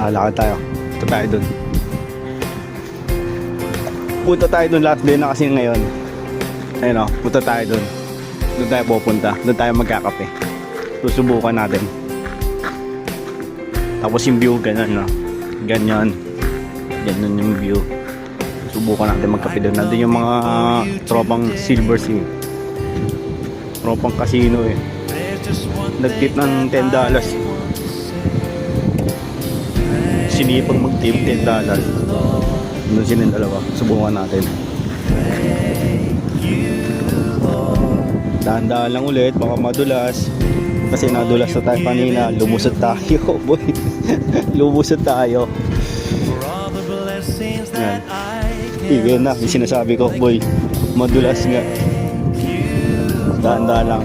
Lakad tayo. Punta tayo dun. Punta tayo dun, last day na kasi ngayon. Ayun o, punta tayo dun. Doon tayo pupunta. Doon tayo magkakape. Susubukan natin. Tapos yung view, ganun, no? Ganyan. Ganyan yung view. Subukan natin magkape doon. Nandun yung mga tropang Silver Sea. Tropang casino eh. Nag-tip ng $10. Sinipang mag-tip $10. Doon sila yung dalawa. Subukan natin. Dahan-dahan lang ulit. Baka madulas. Kasi nadulas na tayo kanina. Lumusot tayo, boy. Lumusot tayo. Yan. Even na. Yung sinasabi ko, boy. Madulas nga. Dahan-dahan lang.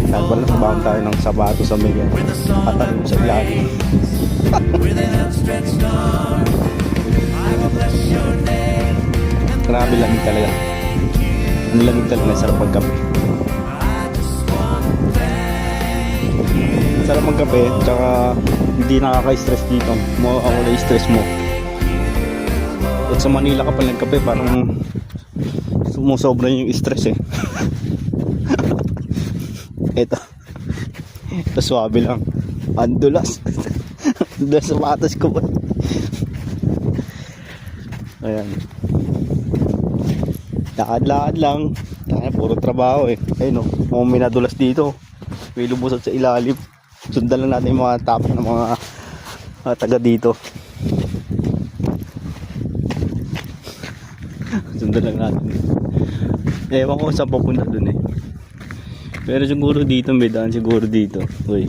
Nagpala nabahan tayo ng sabato sa may katalong sa ilalim. Grabe lamig talaga. Ang lamig talaga, sarap magkape. Sarap magkape, tsaka hindi nakaka-stress dito. Mawawala yung stress mo. At sa Manila ka pa nagkape, parang sumusobra yung stress eh. Ito swabe lang. Andulas. Andulas sa matas ko ba? Ayan. Lakad-lakad lang. Kaya puro trabaho eh. Ayun o, may nadulas dito. May lubusat sa ilalim. Sundan lang natin yung mga tapak ng mga taga dito. Sundan lang natin. Ewan ko saan papunta dun eh. Pero siguro dito, may daan siguro dito. Uy.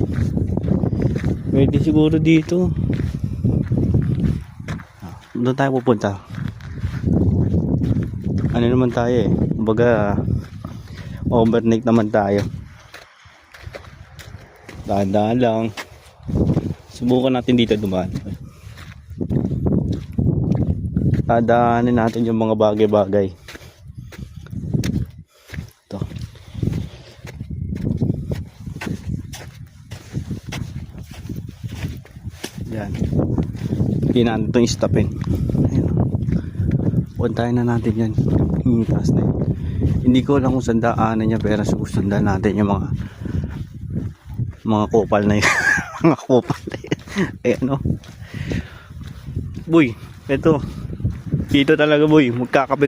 Pwede siguro dito. Doon tayo pupunta. Ano naman tayo eh. Kumbaga, overnight naman tayo. Dahan-dahan lang. Subukan natin dito dumaan. Dadaanin natin yung mga bagay-bagay. Ito. Yan. Hindi natin ito i-stopin. Puntahin na natin yan. Yung taas na yun. Hindi ko alam kung saan daanan niya, pero susundan natin yung mga kupal na yun. Mga kupal na yun. Eh ano? Boy, ito. Dito talaga boy. Magkakape.